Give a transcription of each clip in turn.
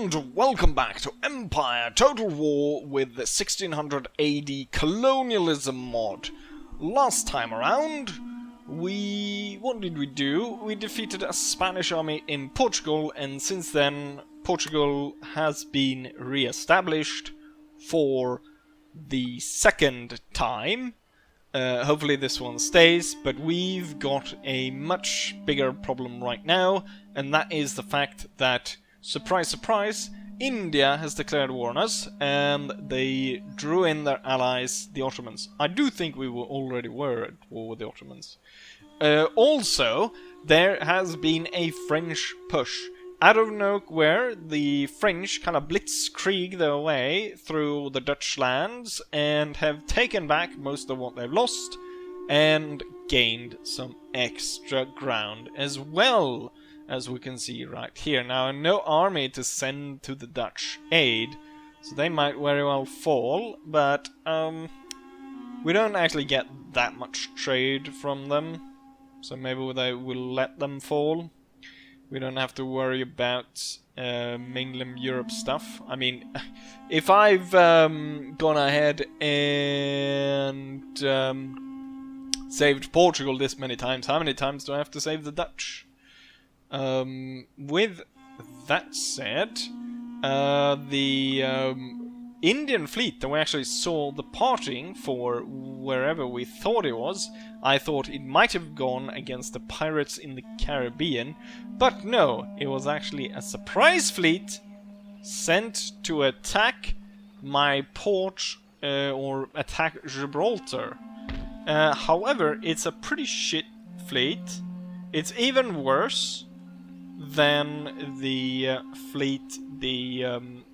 And welcome back to Empire Total War with the 1600 AD Colonialism mod. Last time around, what did we do? We defeated a Spanish army in Portugal, and since then Portugal has been re-established for the second time. Hopefully this one stays, but we've got a much bigger problem right now, and that is the fact that, surprise surprise, India has declared war on us, and they drew in their allies, the Ottomans. I do think we already were at war with the Ottomans. Also, there has been a French push. Out of nowhere, the French kind of blitzkrieg their way through the Dutch lands and have taken back most of what they've lost and gained some extra ground as well, as we can see right here. Now, no army to send to the Dutch aid, so they might very well fall, but we don't actually get that much trade from them, so maybe they will let them fall. We don't have to worry about mainland Europe stuff. I mean, if I've gone ahead and saved Portugal this many times, how many times do I have to save the Dutch? With that said, the Indian fleet that we actually saw departing for wherever we thought it was, I thought it might have gone against the pirates in the Caribbean, but no, it was actually a surprise fleet sent to attack my port or attack Gibraltar. However, it's a pretty shit fleet. It's even worse than the fleet the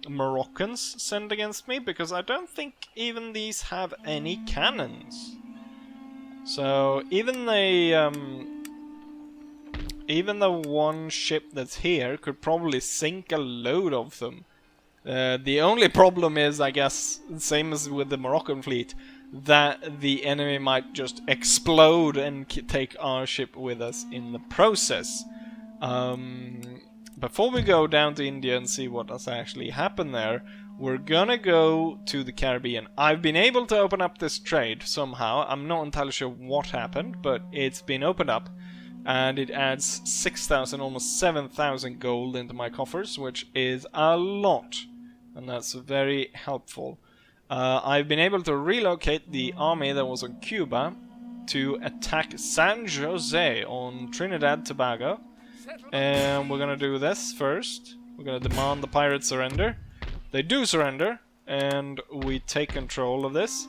Moroccans send against me, because I don't think even these have any cannons. So even the one ship that's here could probably sink a load of them. The only problem is, I guess, same as with the Moroccan fleet, that the enemy might just explode and take our ship with us in the process. Before we go down to India and see what has actually happened there, we're gonna go to the Caribbean. I've been able to open up this trade somehow. I'm not entirely sure what happened, but it's been opened up, and it adds 6,000, almost 7,000 gold into my coffers, which is a lot, and that's very helpful. I've been able to relocate the army that was on Cuba to attack San Jose on Trinidad Tobago. And we're gonna do this first. We're gonna demand the pirates surrender. They do surrender, and we take control of this.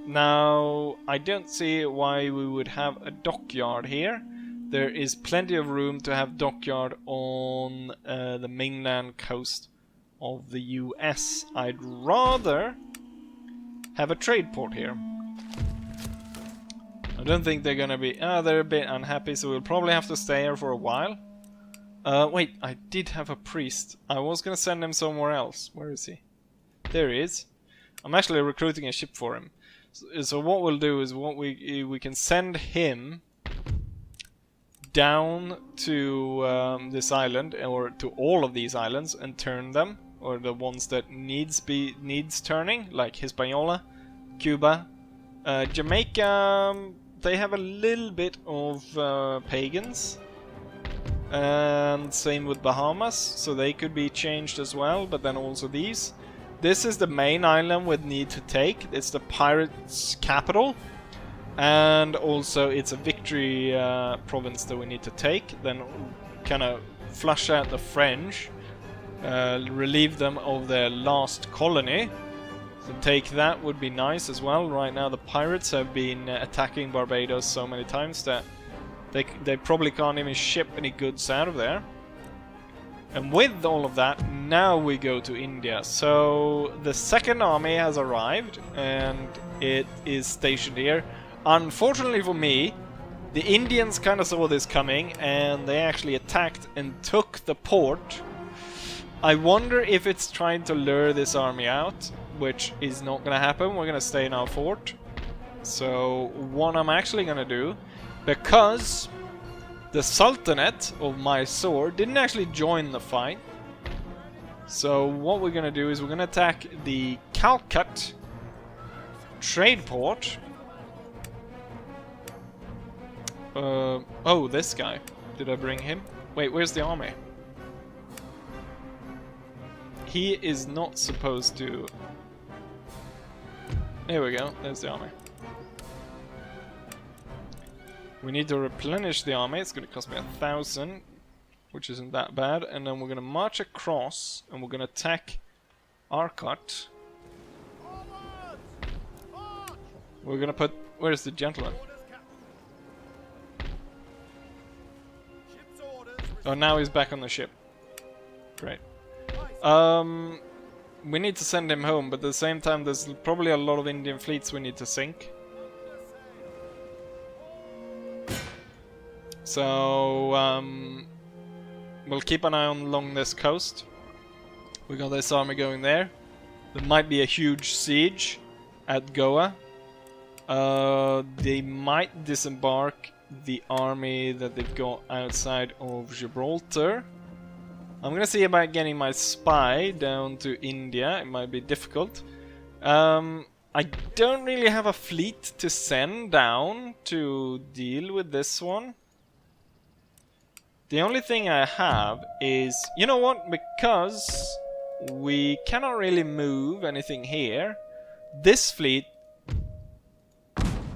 Now, I don't see why we would have a dockyard here. There is plenty of room to have dockyard on the mainland coast of the US. I'd rather have a trade port here. I don't think they're gonna be... they're a bit unhappy, so we'll probably have to stay here for a while. Wait, I did have a priest. I was gonna send him somewhere else. Where is he? There he is. I'm actually recruiting a ship for him. So what we'll do is we can send him down to this island, or to all of these islands, and turn them, or the ones that needs turning, like Hispaniola, Cuba, Jamaica. They have a little bit of pagans, and same with Bahamas, so they could be changed as well, but then also these. This is the main island we need to take. It's the pirates' capital, and also it's a victory province that we need to take. Then kind of flush out the French, relieve them of their last colony. So take that would be nice as well. Right now the pirates have been attacking Barbados so many times that they probably can't even ship any goods out of there. And with all of that, now we go to India. So the second army has arrived, and it is stationed here. Unfortunately for me, the Indians kind of saw this coming, and they actually attacked and took the port. I wonder if it's trying to lure this army out, which is not gonna happen. We're gonna stay in our fort. So what I'm actually gonna do, because the Sultanate of Mysore didn't actually join the fight, So what we're gonna do is we're gonna attack the Calcut trade port. Oh, this guy. Did I bring him? Wait, where's the army? He is not supposed to... There we go, there's the army. We need to replenish the army, it's gonna cost me 1,000, which isn't that bad, and then we're gonna march across, and we're gonna attack Arcot. We're gonna put... Where's the gentleman? Oh, now he's back on the ship. Great. We need to send him home, but at the same time there's probably a lot of Indian fleets we need to sink. So, we'll keep an eye on along this coast. We got this army going there. There might be a huge siege at Goa. They might disembark the army that they've got outside of Gibraltar. I'm gonna see about getting my spy down to India. It might be difficult. I don't really have a fleet to send down to deal with this one. The only thing I have is... You know what? Because we cannot really move anything here, this fleet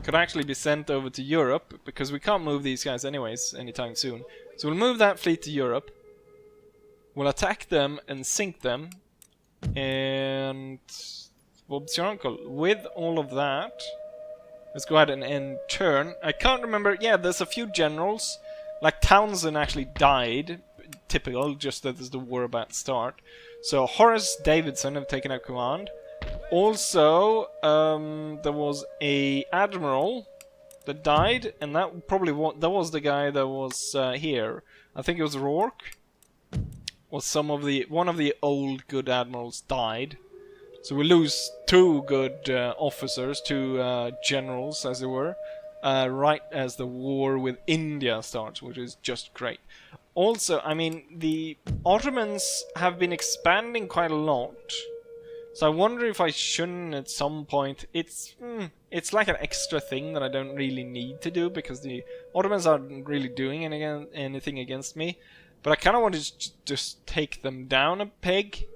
could actually be sent over to Europe, because we can't move these guys anyways anytime soon. So we'll move that fleet to Europe. We'll attack them and sink them. And... Bob's your uncle. With all of that, let's go ahead and end turn. I can't remember... Yeah, there's a few generals. Like Townsend actually died. Typical, just that there's the war about to start. So Horace Davidson have taken out command. Also, there was a admiral that died, and that probably was the guy that was here. I think it was Rourke. Or one of the old good admirals died. So we lose two good officers, two generals, as it were, right as the war with India starts, which is just great. Also, I mean, the Ottomans have been expanding quite a lot. So I wonder if I shouldn't at some point... It's like an extra thing that I don't really need to do, because the Ottomans aren't really doing anything against me. But I kind of want to just take them down a peg,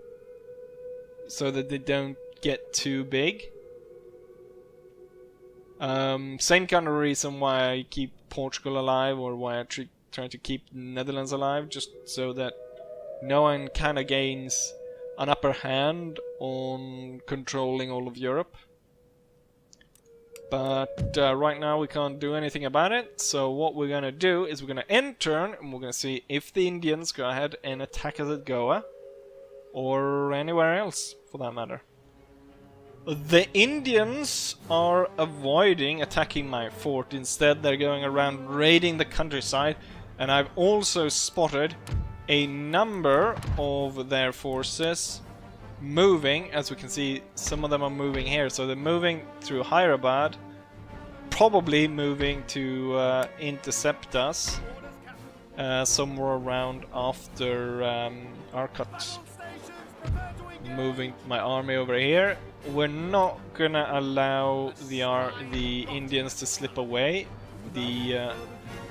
so that they don't get too big. Same kind of reason why I keep Portugal alive, or why I try to keep the Netherlands alive, just so that no one kind of gains an upper hand on controlling all of Europe. But right now we can't do anything about it, so what we're gonna do is we're gonna end turn, and we're gonna see if the Indians go ahead and attack us at Goa, or anywhere else for that matter. The Indians are avoiding attacking my fort. Instead, they're going around raiding the countryside, and I've also spotted a number of their forces moving. As we can see, some of them are moving here, so they're moving through Hyderabad, probably moving to intercept us somewhere around after Arcot. Moving my army over here. We're not gonna allow the Indians to slip away. The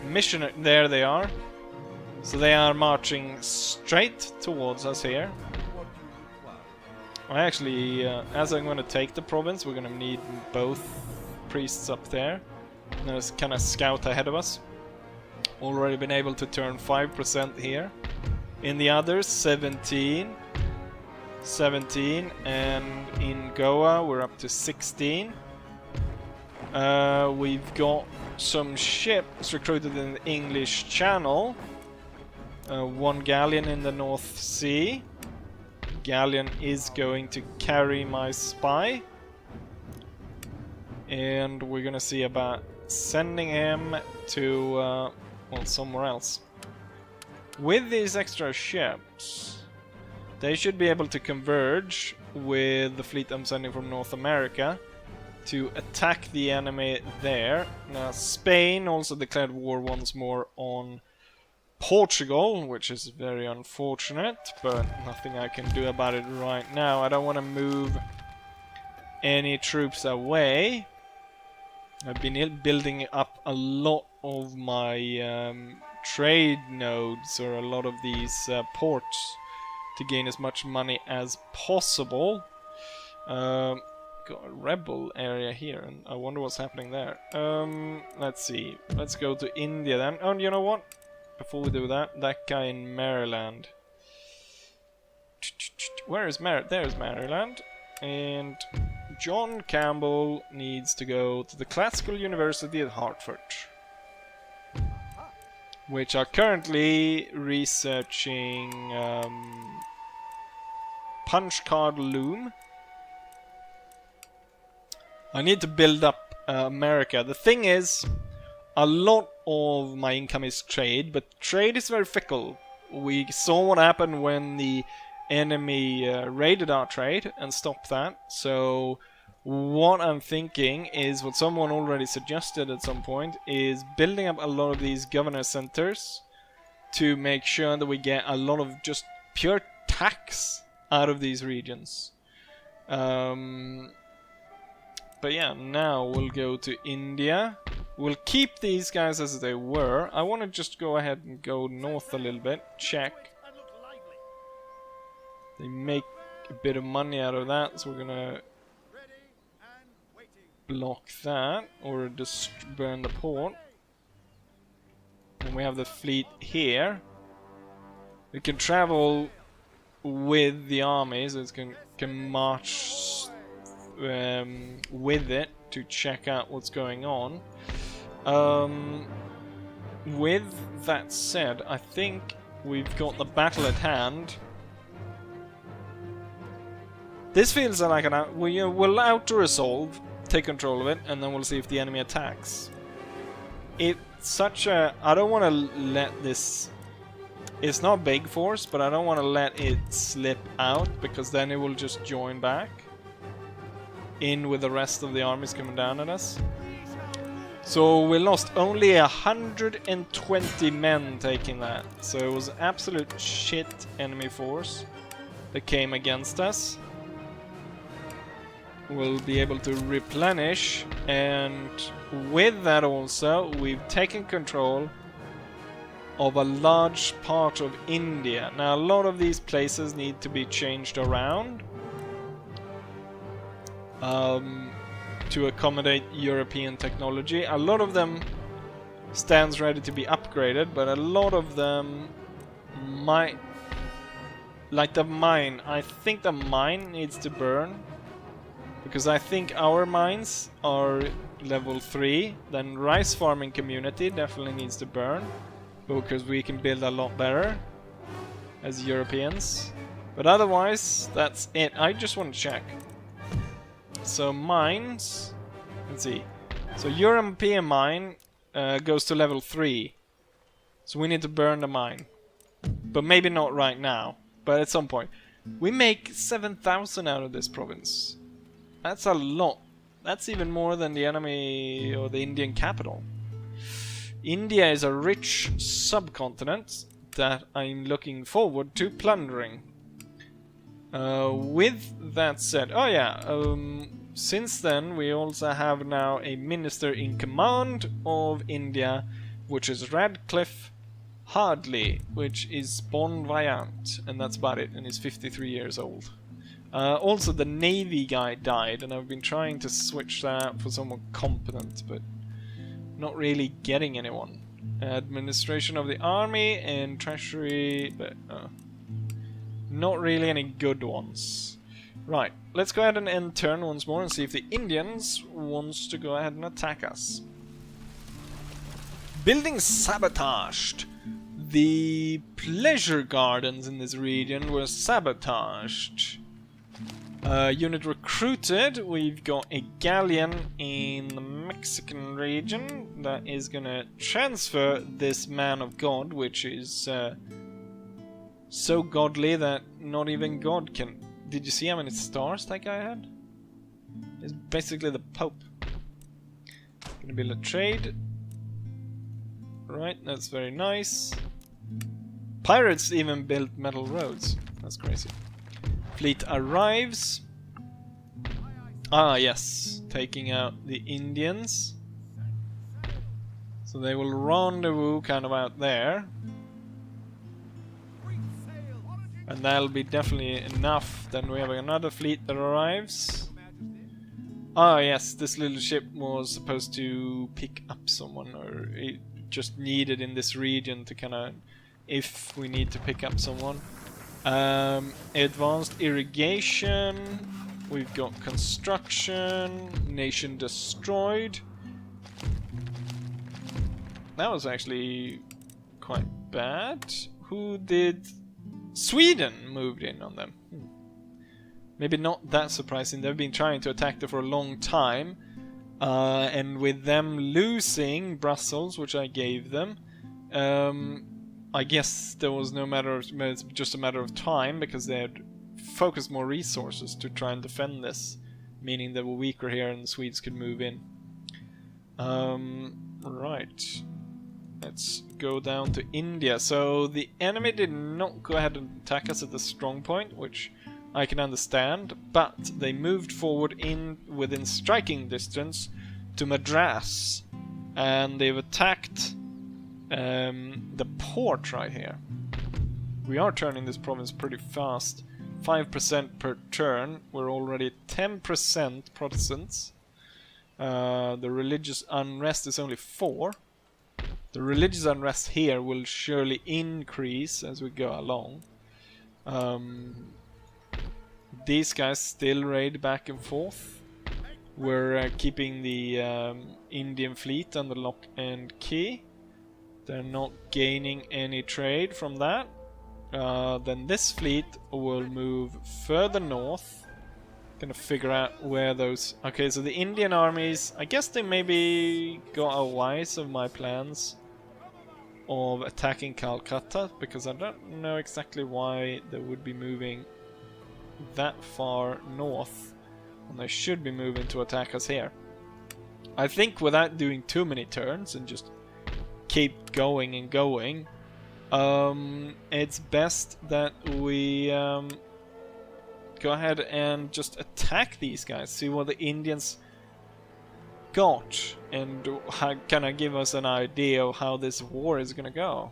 missionary, there they are. So they are marching straight towards us here. I actually, as I'm gonna take the province, we're gonna need both priests up there. Let's kind of scout ahead of us. Already been able to turn 5% here. In the others, 17, and in Goa we're up to 16. We've got some ships recruited in the English Channel. One galleon in the North Sea. Galleon is going to carry my spy, and we're gonna see about sending him to well, somewhere else. With these extra ships, they should be able to converge with the fleet I'm sending from North America to attack the enemy there. Now, Spain also declared war once more on Portugal, which is very unfortunate, but nothing I can do about it right now. I don't want to move any troops away. I've been building up a lot of my trade nodes, or a lot of these ports, to gain as much money as possible. Got a rebel area here, and I wonder what's happening there. Let's see. Let's go to India then. Oh, you know what? Before we do that, that guy in Maryland. Where is There's Maryland. And John Campbell needs to go to the Classical University at Hartford, which are currently researching punch card loom. I need to build up America. The thing is, a lot of my income is trade, but trade is very fickle. We saw what happened when the enemy raided our trade and stopped that. So what I'm thinking is, what someone already suggested at some point, is building up a lot of these governor centers to make sure that we get a lot of just pure tax out of these regions. But yeah, now we'll go to India. We'll keep these guys as they were. I want to just go ahead and go north a little bit. Check. They make a bit of money out of that, so we're gonna block that, or just burn the port. And we have the fleet here. We can travel with the army, so it can march with it to check out what's going on. With that said, I think we've got the battle at hand. This feels like we'll auto-resolve, take control of it, and then we'll see if the enemy attacks. It's such a... I don't want to let this... It's not a big force, but I don't want to let it slip out, because then it will just join back in with the rest of the armies coming down at us. So we lost only 120 men taking that. So it was absolute shit enemy force that came against us. We'll be able to replenish, and with that also we've taken control of a large part of India. Now a lot of these places need to be changed around to accommodate European technology. A lot of them stands ready to be upgraded, but a lot of them might... Like the mine. I think the mine needs to burn, because I think our mines are level 3. Then rice farming community definitely needs to burn, because we can build a lot better as Europeans. But otherwise, that's it. I just want to check. So mines, let's see. So European mine goes to level 3. So we need to burn the mine. But maybe not right now, but at some point. We make 7,000 out of this province. That's a lot. That's even more than the enemy or the Indian capital. India is a rich subcontinent that I'm looking forward to plundering. With that said, oh yeah, since then we also have now a minister in command of India, which is Radcliffe Hardley, which is bon vivant, and that's about it, and he's 53 years old. Also the Navy guy died, and I've been trying to switch that for someone competent, but not really getting anyone. Administration of the army and treasury, but not really any good ones. Right, let's go ahead and end turn once more and see if the Indians wants to go ahead and attack us. Building sabotaged. The pleasure gardens in this region were sabotaged. Unit recruited. We've got a galleon in the Mexican region that is gonna transfer this man of God, which is so godly that not even God can... Did you see how many stars that guy had? He's basically the Pope. Gonna build a trade. Right, that's very nice. Pirates even built metal roads. That's crazy. Fleet arrives. Ah, yes. Taking out the Indians. So they will rendezvous kind of out there. And that'll be definitely enough. Then we have another fleet that arrives. Ah, yes. This little ship was supposed to pick up someone. Or it just needed in this region to kind of... If we need to pick up someone. Advanced irrigation. We've got construction. Nation destroyed. That was actually quite bad. Who did... Sweden moved in on them. Maybe not that surprising. They've been trying to attack them for a long time. And with them losing Brussels, which I gave them, I guess there was no matter of, it's just a matter of time, because they had focused more resources to try and defend this, meaning they were weaker here and the Swedes could move in. Right. Let's go down to India. So the enemy did not go ahead and attack us at the strong point, which I can understand, but they moved forward in within striking distance to Madras, and they've attacked the port right here. We are turning this province pretty fast. 5% per turn. We're already at 10% Protestants. The religious unrest is only 4. The religious unrest here will surely increase as we go along. These guys still raid back and forth. We're keeping the Indian fleet under lock and key. They're not gaining any trade from that. Then this fleet will move further north. Gonna figure out where those... Okay, so the Indian armies, I guess they maybe got a wise of my plans of attacking Calcutta, because I don't know exactly why they would be moving that far north, and they should be moving to attack us here. I think without doing too many turns and just keep going and going, it's best that we go ahead and just attack these guys, see what the Indians got, and kind of give us an idea of how this war is gonna go.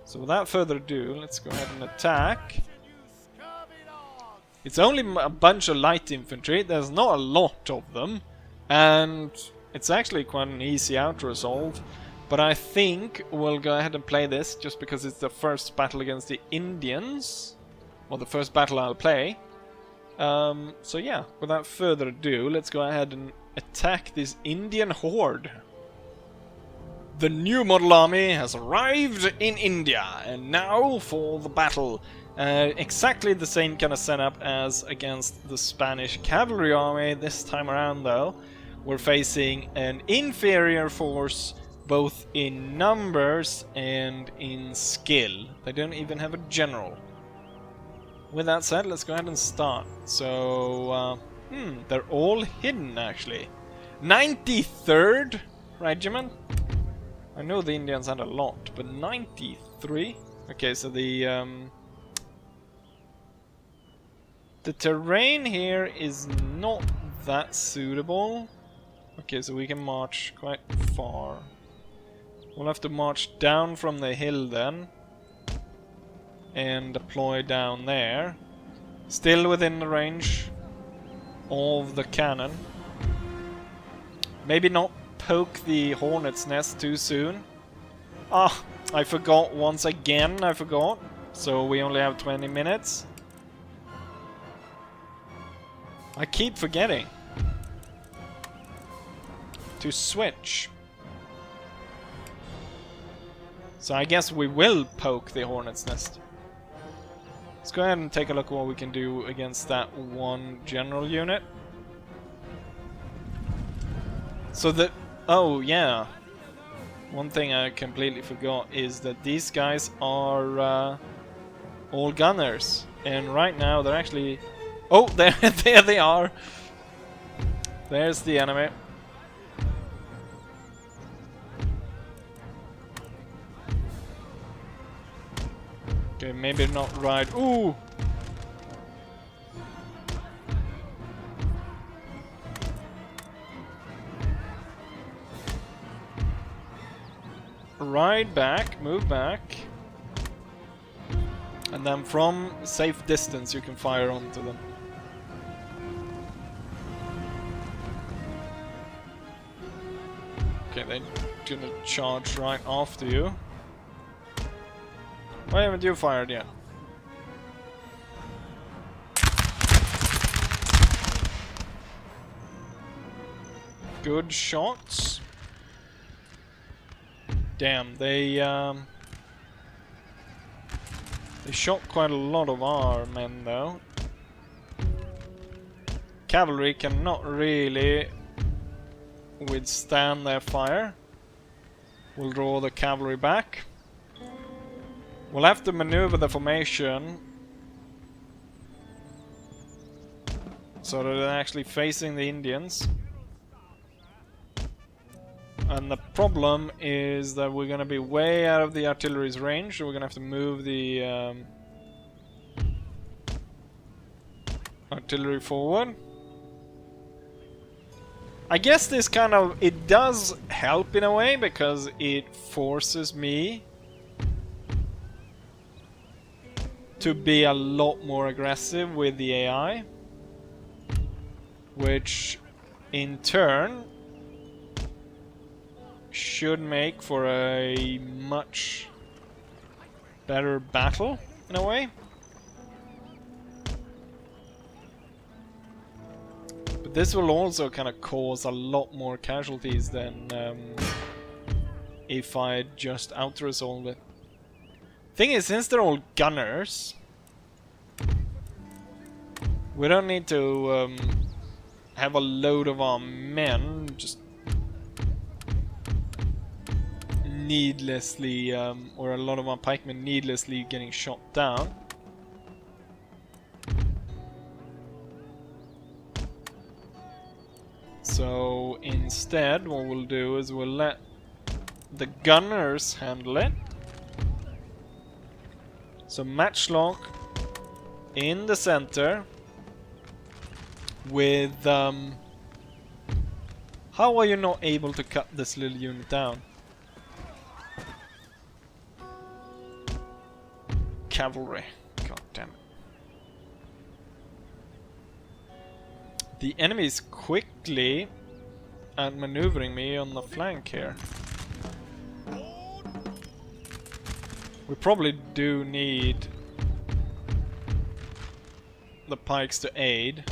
So without further ado, let's go ahead and attack. It's only a bunch of light infantry, there's not a lot of them, and it's actually quite an easy out-resolve. But I think we'll go ahead and play this, just because it's the first battle against the Indians. Or the first battle I'll play. So yeah, without further ado, let's go ahead and attack this Indian horde. The new model army has arrived in India, and now for the battle. Exactly the same kind of setup as against the Spanish cavalry army. This time around though, we're facing an inferior force, both in numbers and in skill. They don't even have a general. With that said, let's go ahead and start. So, they're all hidden actually. 93rd Regiment? I know the Indians had a lot, but 93? Okay, so the terrain here is not that suitable. Okay, so we can march quite far. We'll have to march down from the hill then. And deploy down there. Still within the range of the cannon. Maybe not poke the hornet's nest too soon. Ah, I forgot once again, I forgot. So we only have 20 minutes. I keep forgetting to switch. So I guess we will poke the hornet's nest. Let's go ahead and take a look at what we can do against that one general unit. So that... Oh, yeah. One thing I completely forgot is that these guys are all gunners. And right now they're actually... Oh, there they are! There's the enemy. maybe not right. Ooh! Ride back, move back. And then from safe distance you can fire onto them. Okay, they're gonna charge right after you. Why haven't you fired yet? Good shots. Damn, they shot quite a lot of our men though. Cavalry cannot really withstand their fire. We'll draw the cavalry back. We'll have to maneuver the formation so that they're actually facing the Indians. And the problem is that we're gonna be way out of the artillery's range, so we're gonna have to move the artillery forward. I guess this kind of, it does help in a way, because it forces me to be a lot more aggressive with the AI, which in turn should make for a much better battle in a way. But this will also kind of cause a lot more casualties than if I just out-resolve it. Thing is, since they're all gunners, we don't need to have a load of our men just needlessly, or a lot of our pikemen needlessly getting shot down. So instead what we'll do is we'll let the gunners handle it. So matchlock in the center with how are you not able to cut this little unit down? Cavalry. God damn it. The enemy is quickly outmaneuvering me on the flank here. We probably do need the pikes to aid,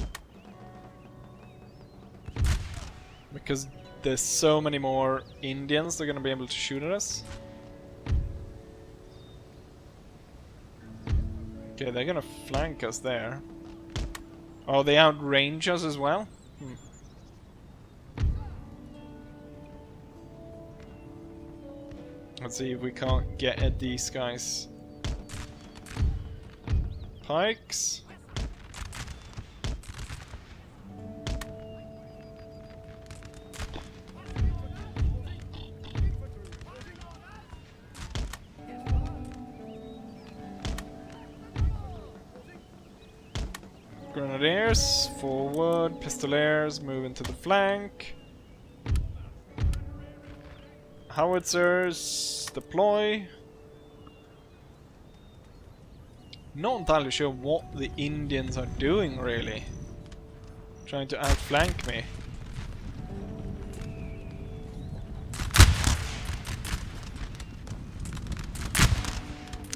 because there's so many more Indians that are going to be able to shoot at us. Okay, they're gonna flank us there. Oh, they outrange us as well? Let's see if we can't get at these guys. Pikes. Grenadiers, forward, pistoliers, move into the flank. Howitzers, deploy. Not entirely sure what the Indians are doing, really. Trying to outflank me.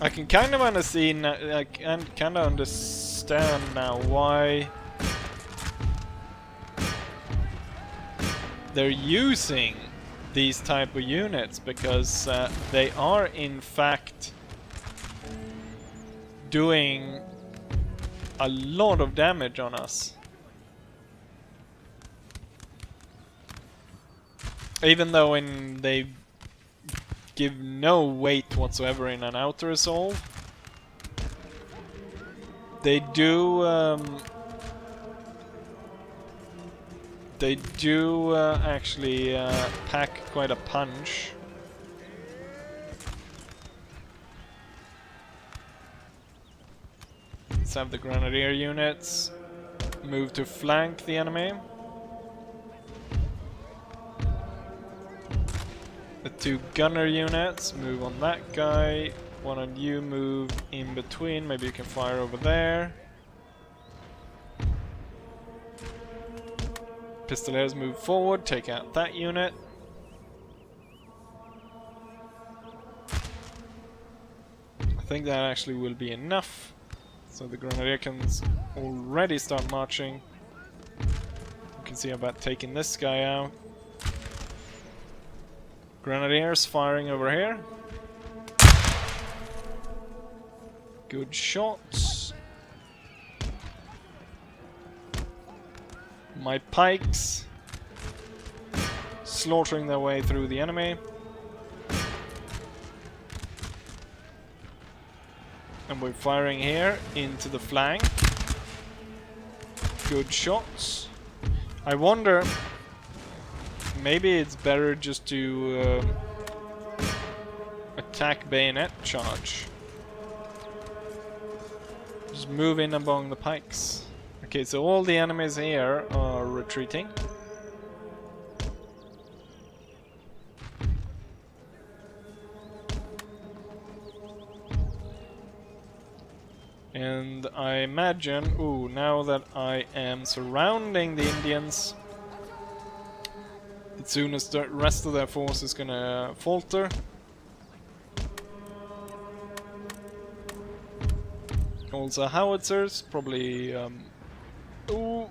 I can kind of understand. I can kind of understand now why they're using these type of units, because they are in fact doing a lot of damage on us. Even though they give no weight whatsoever in an outer assault, they do actually pack quite a punch. have the grenadier units move to flank the enemy. The 2 gunner units move on that guy. One of you move in between. Maybe you can fire over there. Pistoliers move forward, take out that unit. I think that actually will be enough. So the grenadier can already start marching. You can see about taking this guy out. Grenadiers firing over here. Good shots. My pikes slaughtering their way through the enemy. And we're firing here into the flank. Good shots. I wonder, maybe it's better just to attack bayonet charge. Just move in among the pikes. Okay, so all the enemies here are retreating. And I imagine, ooh, now that I am surrounding the Indians, as soon as the rest of their force is gonna falter. Also howitzers, probably, ooh.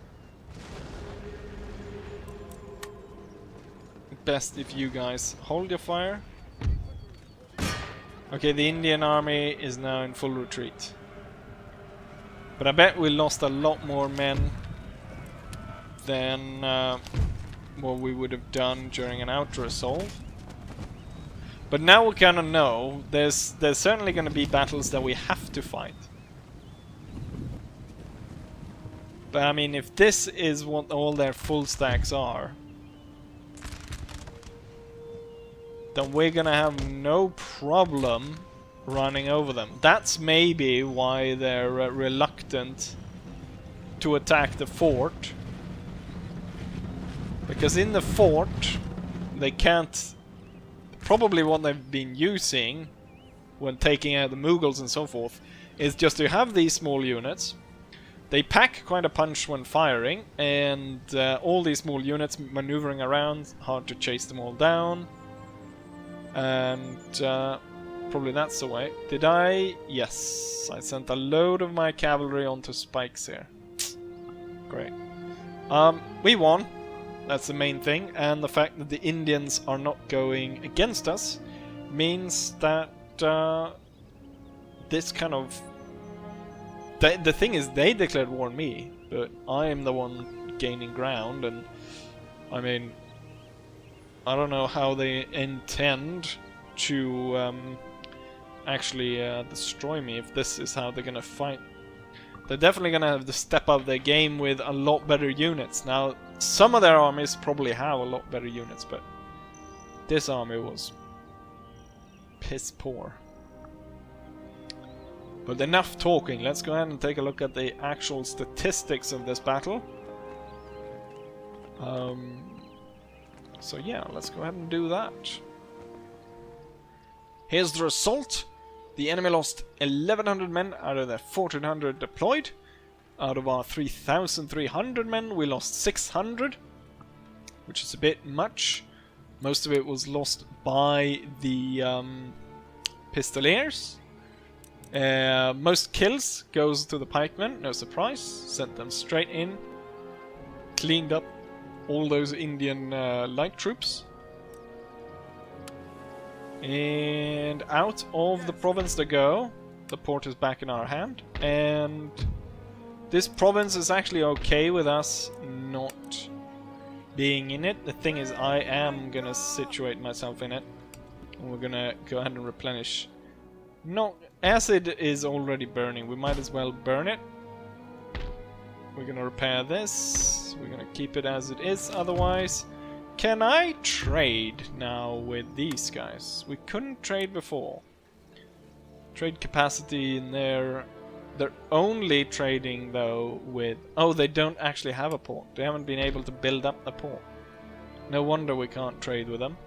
Best if you guys hold your fire. Okay, the Indian army is now in full retreat. But I bet we lost a lot more men than what we would have done during an outer assault. But now we kind of know there's certainly going to be battles that we have to fight. But I mean, if this is what all their full stacks are, then we're gonna have no problem running over them. That's maybe why they're reluctant to attack the fort. Because in the fort, they can't... Probably what they've been using when taking out the Mughals and so forth is just to have these small units. They pack quite a punch when firing, and all these small units maneuvering around, hard to chase them all down. And probably that's the way. Did I? Yes. I sent a load of my cavalry onto spikes here. Great. We won. That's the main thing. And the fact that the Indians are not going against us means that this kind of... The thing is, they declared war on me, but I am the one gaining ground, and I mean, I don't know how they intend to actually destroy me if this is how they're gonna fight. They're definitely gonna have to step up their game with a lot better units. Now, some of their armies probably have a lot better units, but this army was piss poor. But enough talking, let's go ahead and take a look at the actual statistics of this battle. So yeah, let's go ahead and do that. Here's the result. The enemy lost 1,100 men out of their 1,400 deployed. Out of our 3,300 men, we lost 600, which is a bit much. Most of it was lost by the Pistoliers. Most kills goes to the pikemen, no surprise. Sent them straight in. Cleaned up all those Indian light troops. And out of the province they go. The port is back in our hand. And this province is actually okay with us not being in it. The thing is, I am gonna situate myself in it. And we're gonna go ahead and replenish. No, acid is already burning. We might as well burn it. We're gonna repair this. We're gonna keep it as it is otherwise. Can I trade now with these guys? We couldn't trade before. Trade capacity in there They're only trading though with... Oh, they don't actually have a port. They haven't been able to build up a port. No wonder we can't trade with them.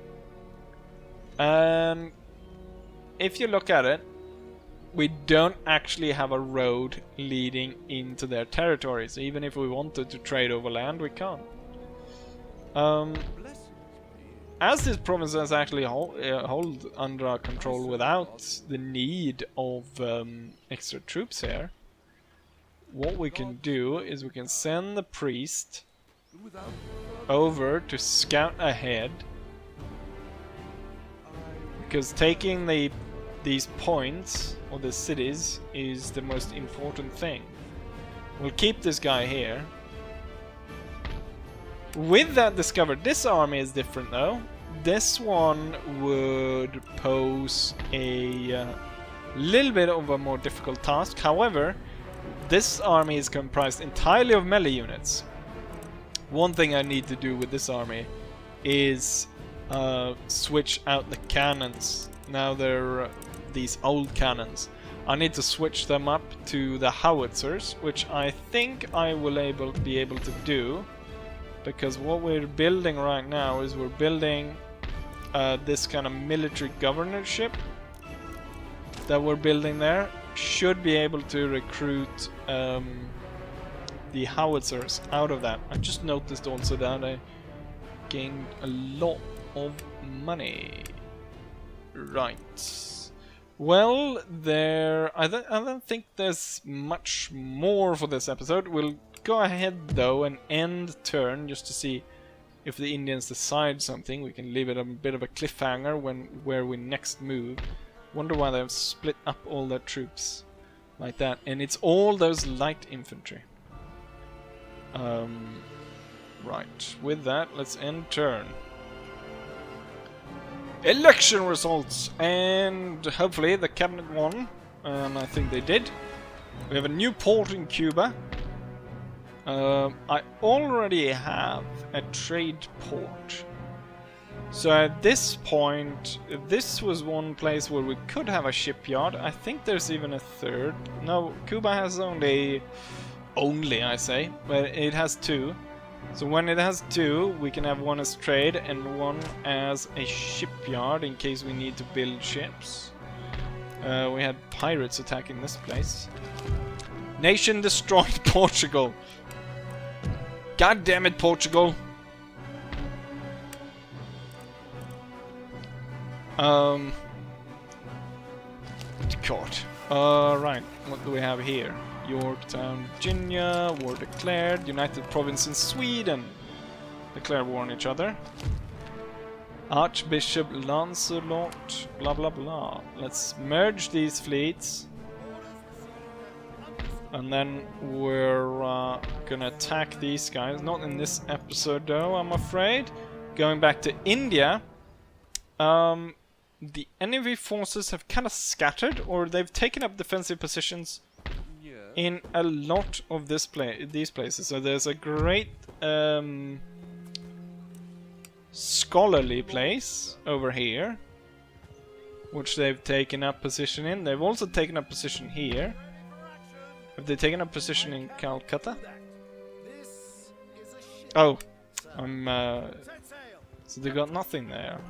And if you look at it, we don't actually have a road leading into their territories. Even if we wanted to trade over land, we can't. As this province is actually hold under our control without the need of extra troops here, what we can do is we can send the priest over to scout ahead, because taking these points or the cities is the most important thing. We'll keep this guy here. With that discovered, this army is different though. This one would pose a little bit of a more difficult task. However, this army is comprised entirely of melee units. One thing I need to do with this army is switch out the cannons. Now they're these old cannons. I need to switch them up to the howitzers, which I think I will be able to do. Because what we're building right now is we're building this kind of military governorship that we're building there. Should be able to recruit the howitzers out of that. I just noticed also that I gained a lot of money. Right. Well, I don't think there's much more for this episode. We'll go ahead though and end turn just to see if the Indians decide something. We can leave it a bit of a cliffhanger where we next move. Wonder why they've split up all their troops like that, and it's all those light infantry. Right, with that, let's end turn. Election results, and hopefully the cabinet won, and I think they did. We have a new port in Cuba. I already have a trade port. So at this point, this was one place where we could have a shipyard. I think there's even a third. No, Cuba has only I say, but it has two. So when it has two, we can have one as trade and one as a shipyard in case we need to build ships. We had pirates attacking this place. Nation destroyed Portugal. God damn it, Portugal. God. Right, what do we have here? Yorktown, Virginia, war declared. United Province in Sweden declare war on each other. Archbishop Lancelot, blah blah blah. Let's merge these fleets. And then we're gonna attack these guys. Not in this episode though, I'm afraid. Going back to India. The enemy forces have kind of scattered, or they've taken up defensive positions in a lot of these places. So there's a great scholarly place over here, which they've taken up position in. They've also taken up position here. Have they taken up position in Calcutta? Oh, so they got nothing there.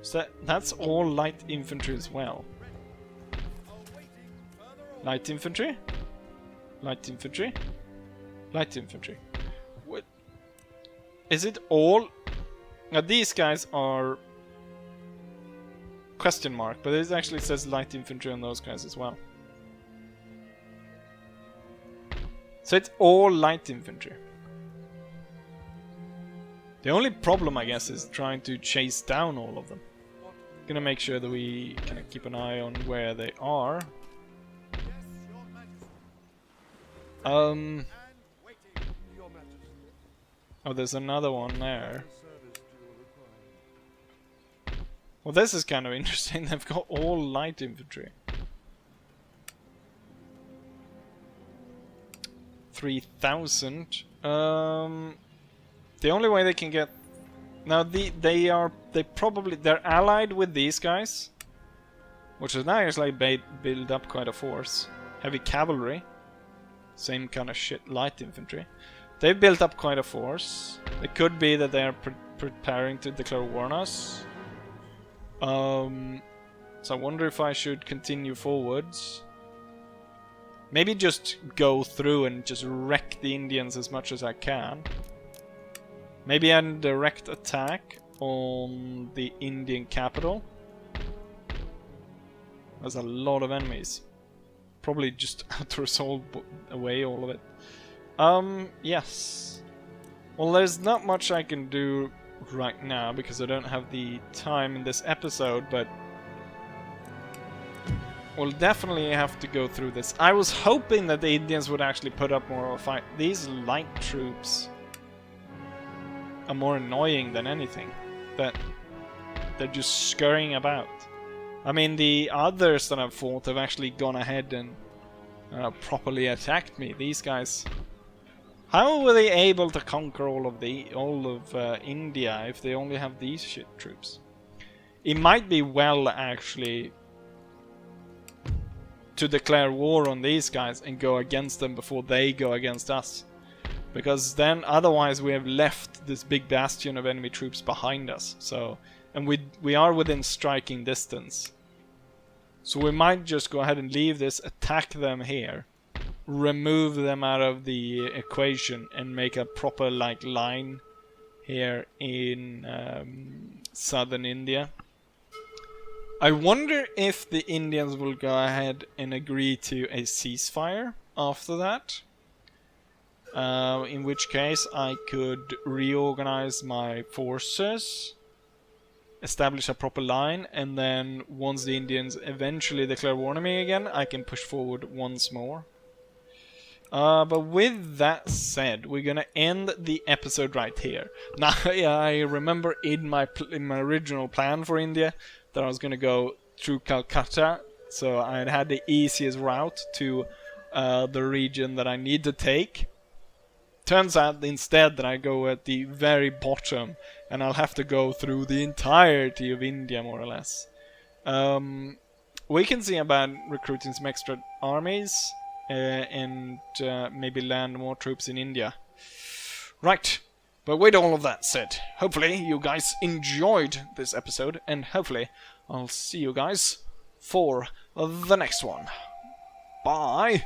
So that's all light infantry as well. Light infantry? Light infantry? Light infantry. What? Is it all? Now these guys are question mark, but it actually says light infantry on those guys as well. So it's all light infantry. The only problem, I guess, is trying to chase down all of them. Gonna make sure that we kind of keep an eye on where they are. Oh, there's another one there. Well, this is kind of interesting. They've got all light infantry. 3,000. The only way they can get now they're allied with these guys, Which is nice, like build up quite a force. Heavy cavalry. Same kind of shit, light infantry. They've built up quite a force. It could be that they are preparing to declare war on us. So I wonder if I should continue forwards. Maybe just go through and just wreck the Indians as much as I can. Maybe a direct attack on the Indian capital. There's a lot of enemies. Probably just auto-resolve away all of it. Yes. Well, there's not much I can do right now because I don't have the time in this episode, but we'll definitely have to go through this. I was hoping that the Indians would actually put up more of a fight. These light troops are more annoying than anything. That they're just scurrying about. I mean, the others that I've fought have actually gone ahead and properly attacked me. These guys, how were they able to conquer all of India if they only have these shit troops? It might be well actually to declare war on these guys and go against them before they go against us, because then otherwise we have left this big bastion of enemy troops behind us. So, and we are within striking distance. So we might just go ahead and leave this, attack them here, remove them out of the equation, and make a proper like line here in southern India. I wonder if the Indians will go ahead and agree to a ceasefire after that. In which case I could reorganize my forces, establish a proper line, and then once the Indians eventually declare war on me again, I can push forward once more. But with that said, we're gonna end the episode right here. Now, I remember in my original plan for India that I was gonna go through Calcutta, so I had the easiest route to the region that I need to take. Turns out instead that I go at the very bottom, and I'll have to go through the entirety of India, more or less. We can see about recruiting some extra armies, and maybe land more troops in India. Right, but with all of that said, hopefully you guys enjoyed this episode, and hopefully I'll see you guys for the next one. Bye!